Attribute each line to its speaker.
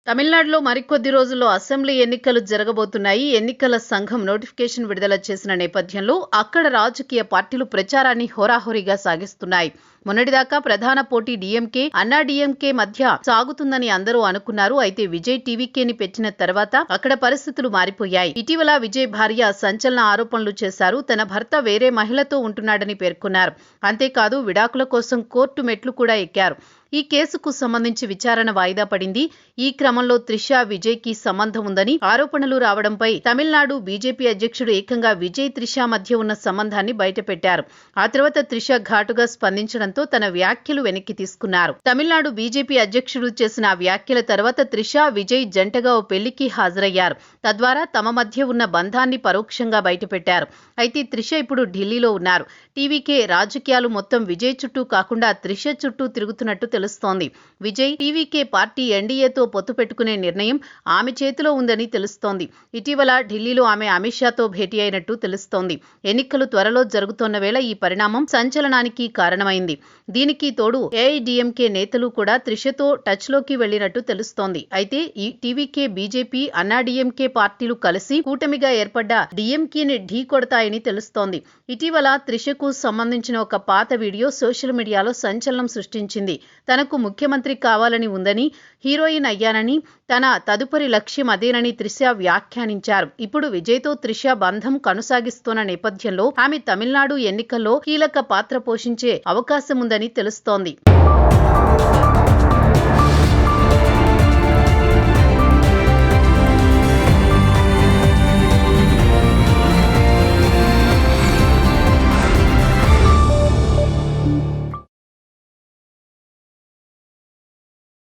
Speaker 1: తమిళనాడులో మరికొద్ది రోజుల్లో అసెంబ్లీ ఎన్నికలు జరగబోతున్నాయి. ఎన్నికల సంఘం నోటిఫికేషన్ విడుదల చేసిన నేపథ్యంలో అక్కడ రాజకీయ పార్టీలు ప్రచారాన్ని హోరాహోరీగా సాగిస్తున్నాయి. మొన్నటిదాకా ప్రధాన పోటీ డీఎంకే, అన్నా డీఎంకే మధ్య సాగుతుందని అందరూ అనుకున్నారు. అయితే విజయ్ టీవీకేని పెట్టిన తర్వాత అక్కడ పరిస్థితులు మారిపోయాయి. ఇటీవల విజయ్ భార్య సంచలన ఆరోపణలు చేశారు. తన భర్త వేరే మహిళతో ఉంటున్నాడని పేర్కొన్నారు. అంతేకాదు విడాకుల కోసం కోర్టు మెట్లు కూడా ఎక్కారు. ఈ కేసుకు సంబంధించి విచారణ వాయిదా పడింది. ఈ క్రమంలో త్రిష, విజయ్ కి సంబంధం ఉందని ఆరోపణలు రావడంపై తమిళనాడు బీజేపీ అధ్యక్షుడు ఏకంగా విజయ్, త్రిష మధ్య ఉన్న సంబంధాన్ని బయటపెట్టారు. ఆ తర్వాత త్రిష ఘాటుగా స్పందించడంతో తన వ్యాఖ్యలు వెనక్కి తీసుకున్నారు. తమిళనాడు బీజేపీ అధ్యక్షుడు చేసిన ఆ వ్యాఖ్యల తర్వాత త్రిష, విజయ్ జంటగా ఓ పెళ్లికి హాజరయ్యారు. తద్వారా తమ మధ్య ఉన్న బంధాన్ని పరోక్షంగా బయటపెట్టారు. అయితే త్రిష ఇప్పుడు ఢిల్లీలో ఉన్నారు. టీవీకే రాజకీయాలు మొత్తం విజయ్ చుట్టూ కాకుండా త్రిష చుట్టూ తిరుగుతున్నట్టు తెలుస్తోంది. విజయ్ టీవీకే పార్టీ ఎన్డీఏతో పొత్తు పెట్టుకునే నిర్ణయం ఆమె చేతిలో ఉందని తెలుస్తోంది. ఇటీవల ఢిల్లీలో ఆమె అమిత్ షాతో భేటీ అయినట్టు తెలుస్తోంది. ఎన్నికలు త్వరలో జరుగుతోన్న వేళ ఈ పరిణామం సంచలనానికి కారణమైంది. దీనికి తోడు ఏఐడీఎంకే నేతలు కూడా త్రిషతో టచ్లోకి వెళ్లినట్టు తెలుస్తోంది. అయితే ఈ టీవీకే, బీజేపీ, అన్నాడీఎంకే పార్టీలు కలిసి కూటమిగా ఏర్పడ్డ డీఎంకేని ఢీ కొడతాయని తెలుస్తోంది. ఇటీవల త్రిషకు సంబంధించిన ఒక పాత వీడియో సోషల్ మీడియాలో సంచలనం సృష్టించింది. తనకు ముఖ్యమంత్రి కావాలని ఉందని, హీరోయిన్ అయ్యానని, తన తదుపరి లక్ష్యం అదేనని త్రిష వ్యాఖ్యానించారు. ఇప్పుడు విజయ్తో త్రిష బంధం కొనసాగిస్తున్న నేపథ్యంలో ఆమె తమిళనాడు ఎన్నికల్లో కీలక పాత్ర పోషించే అవకాశం ఉందని తెలుస్తోంది.